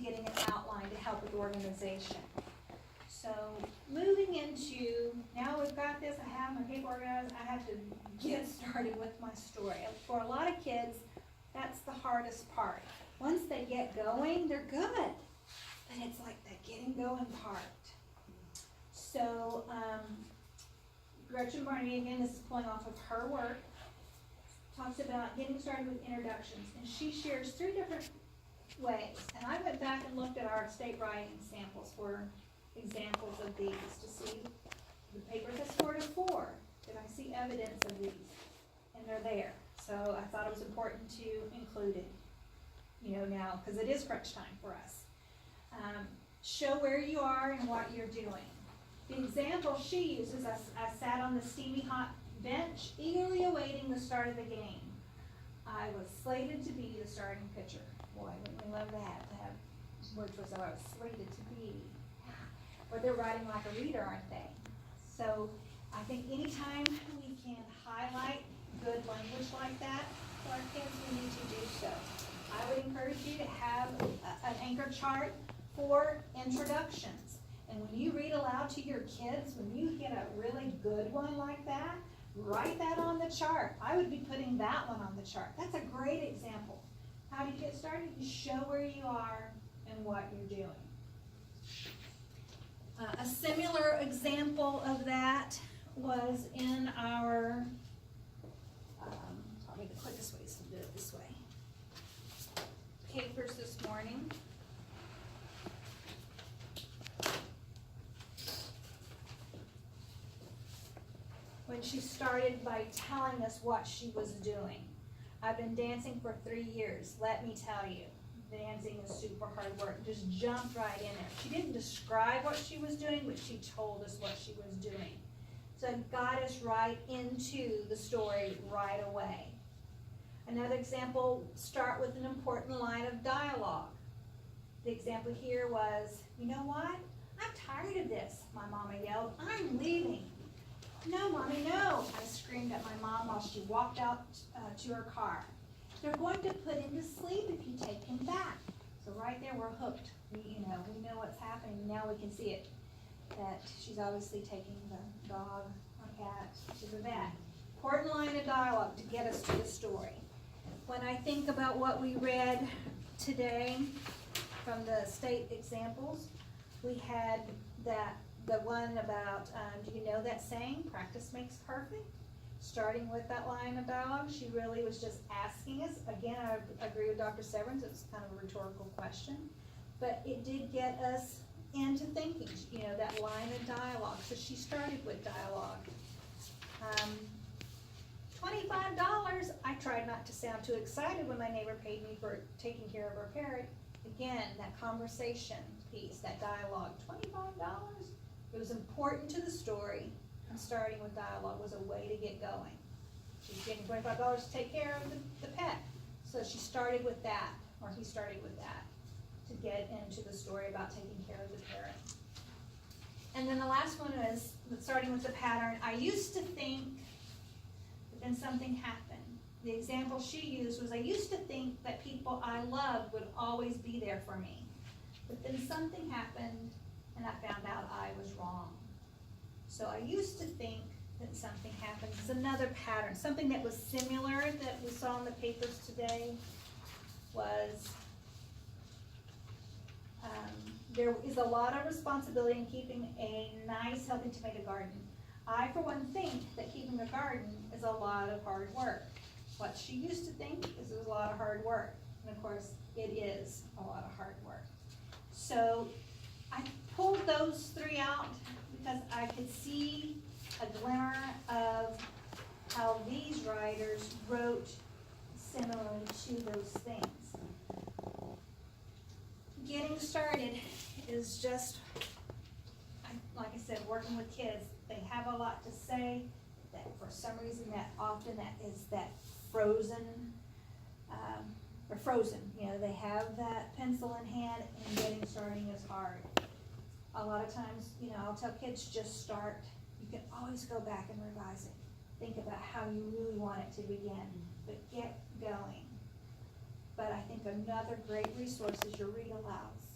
getting an outline to help with organization. So moving into, now we've got this, I have my paper organized, I have to get started with my story. For a lot of kids, that's the hardest part. Once they get going, they're good, but it's like that getting going part. So Gretchen Barney, again, this is pulling off of her work, talks about getting started with introductions, and she shares 3 different ways. And I went back and looked at our state writing samples for examples of these to see the paper has 4 to 4. Did I see evidence of these? And they're there. So I thought it was important to include it, now, because it is crunch time for us. Show where you are and what you're doing. The example she uses, I sat on the steamy hot bench, eagerly awaiting the start of the game. I was slated to be the starting pitcher. Boy, wouldn't we love that, to have words where I was slated to be. But they're writing like a reader, aren't they? So I think anytime we can highlight good language like that for our kids, we need to do so. I would encourage you to have an anchor chart for introductions. And when you read aloud to your kids, when you get a really good one like that, write that on the chart. I would be putting that one on the chart. That's a great example. How do you get started? You show where you are and what you're doing. A similar example of that was in our, probably the quickest way is to do it this way, papers this morning. When she started by telling us what she was doing. I've been dancing for 3 years. Let me tell you, dancing is super hard work. Just jumped right in there. She didn't describe what she was doing, but she told us what she was doing. So it got us right into the story right away. Another example, start with an important line of dialogue. The example here was, you know what? I'm tired of this, my mama yelled. I'm leaving. No, Mommy, no, I screamed at my mom while she walked out to her car. They're going to put him to sleep if you take him back. So right there, we're hooked. We know what's happening. Now we can see it, that she's obviously taking the dog or cat to the vet. Important line of dialogue to get us to the story. When I think about what we read today from the state examples, we had the one about, do you know that saying, practice makes perfect? Starting with that line of dialogue, she really was just asking us. Again, I agree with Dr. Severance, it was kind of a rhetorical question, but it did get us into thinking, that line of dialogue. So she started with dialogue. $25, I tried not to sound too excited when my neighbor paid me for taking care of her parrot. Again, that conversation piece, that dialogue, $25? It was important to the story, and starting with dialogue was a way to get going. She's getting $25 to take care of the pet. So she started with that, or he started with that, to get into the story about taking care of the parrot. And then the last one is starting with the pattern. I used to think, but then something happened. The example she used was, I used to think that people I loved would always be there for me. But then something happened, and I found out I was wrong. So I used to think that something happened. It's another pattern. Something that was similar that we saw in the papers today was, there is a lot of responsibility in keeping a nice, healthy tomato garden. I, for one, think that keeping a garden is a lot of hard work. What she used to think is it was a lot of hard work. And of course, it is a lot of hard work. So I pulled those 3 out because I could see a glimmer of how these writers wrote similarly to those things. Getting started is just, like I said, working with kids. They have a lot to say. That for some reason, that often that is that frozen. Or frozen. They have that pencil in hand, and getting starting is hard. A lot of times, I'll tell kids just start. You can always go back and revise it. Think about how you really want it to begin, but get going. But I think another great resource is your read alouds.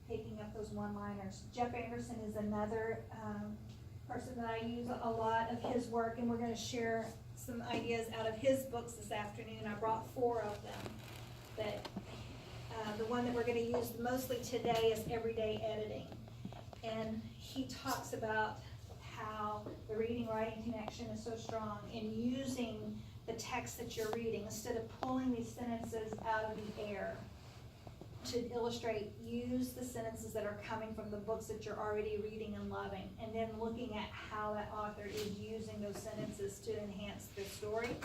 picking up those one-liners. Jeff Anderson is another, person that I use a lot of his work, and we're gonna share some ideas out of his books this afternoon. I brought 4 of them, but, the one that we're gonna use mostly today is Everyday Editing. And he talks about how the reading-writing connection is so strong in using the text that you're reading, instead of pulling these sentences out of the air to illustrate. Use the sentences that are coming from the books that you're already reading and loving, and then looking at how that author is using those sentences to enhance their story,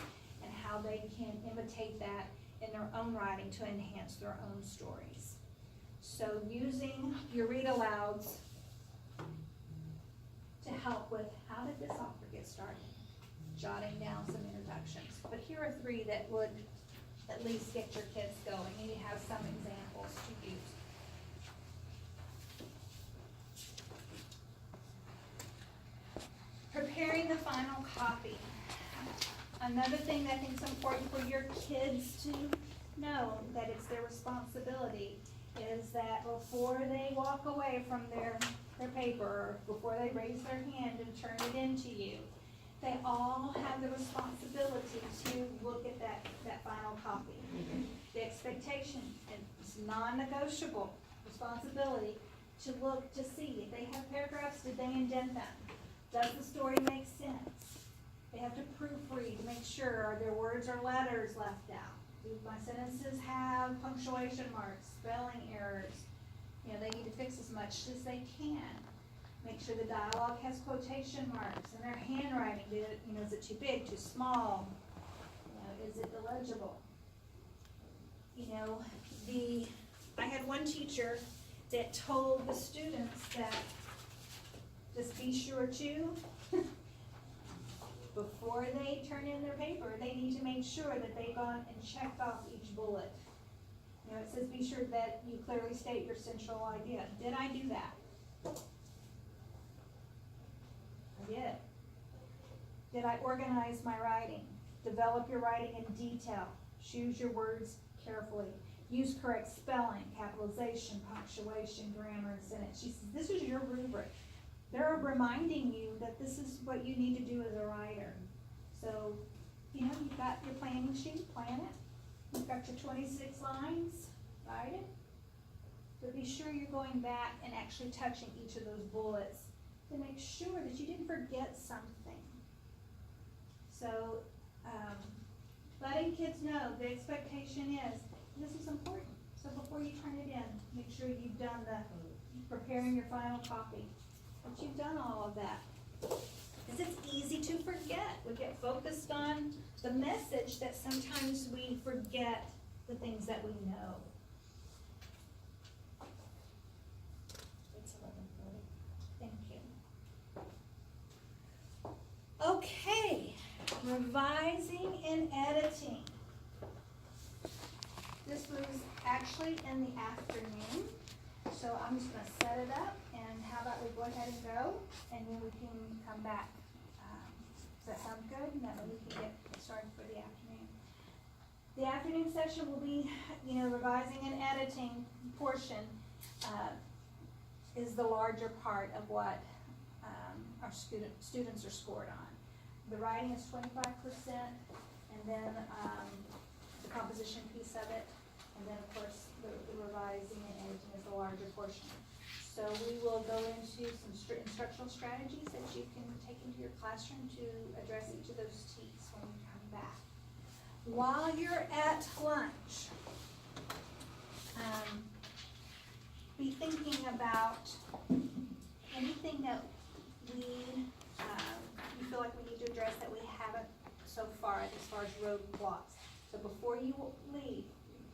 and how they can imitate that in their own writing to enhance their own stories. So using your read alouds to help with how did this author get started, jotting down some introductions. But here are 3 that would at least get your kids going, and you have some examples to use. Preparing the final copy. Another thing that I think is important for your kids to know, that it's their responsibility, is that before they walk away from their paper, or before they raise their hand and turn it into you, they all have the responsibility to look at that final copy. The expectation, it's non-negotiable responsibility to look to see if they have paragraphs, did they indent them? Does the story make sense? They have to proofread to make sure, are there words or letters left out? Do my sentences have punctuation marks, spelling errors? You know, they need to fix as much as they can. Make sure the dialogue has quotation marks, and their handwriting, is it too big, too small? Is it illegible? I had one teacher that told the students that just be sure to, before they turn in their paper, they need to make sure that they've gone and checked off each bullet. It says be sure that you clearly state your central idea. Did I do that? I did. Did I organize my writing? Develop your writing in detail. Choose your words carefully. Use correct spelling, capitalization, punctuation, grammar, and sentence. She says, this is your rubric. They're reminding you that this is what you need to do as a writer. So, you've got your planning sheet, plan it. You've got your 26 lines, write it. But be sure you're going back and actually touching each of those bullets to make sure that you didn't forget something. So, letting kids know the expectation is, this is important. So before you turn it in, make sure you've done preparing your final copy. That you've done all of that. Because it's easy to forget. We get focused on the message that sometimes we forget the things that we know. It's 11:40. Thank you. Okay, revising and editing. This was actually in the afternoon, so I'm just gonna set it up, and how about we go ahead and go, and then we can come back. Does that sound good? And that way we can get started for the afternoon. The afternoon session will be, revising and editing portion, is the larger part of what, our students are scored on. The writing is 25%, and then, the composition piece of it, and then of course the revising and editing is the larger portion. So we will go into some instructional strategies that you can take into your classroom to address each of those T's when we come back. While you're at lunch, be thinking about anything that you feel like we need to address that we haven't so far as far as roadblocks. So before you leave,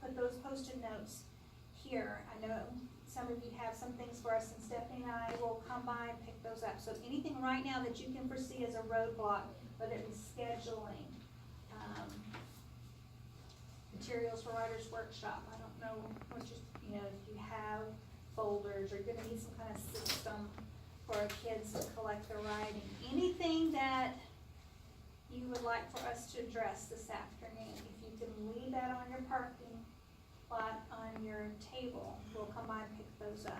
put those Post-it notes here. I know some of you have some things for us, and Stephanie and I will come by and pick those up. So anything right now that you can foresee as a roadblock, whether it be scheduling, materials for Writers Workshop, I don't know what if you have folders, or you're gonna need some kind of system for our kids to collect their writing. Anything that you would like for us to address this afternoon, if you can leave that on your parking lot on your table, we'll come by and pick those up.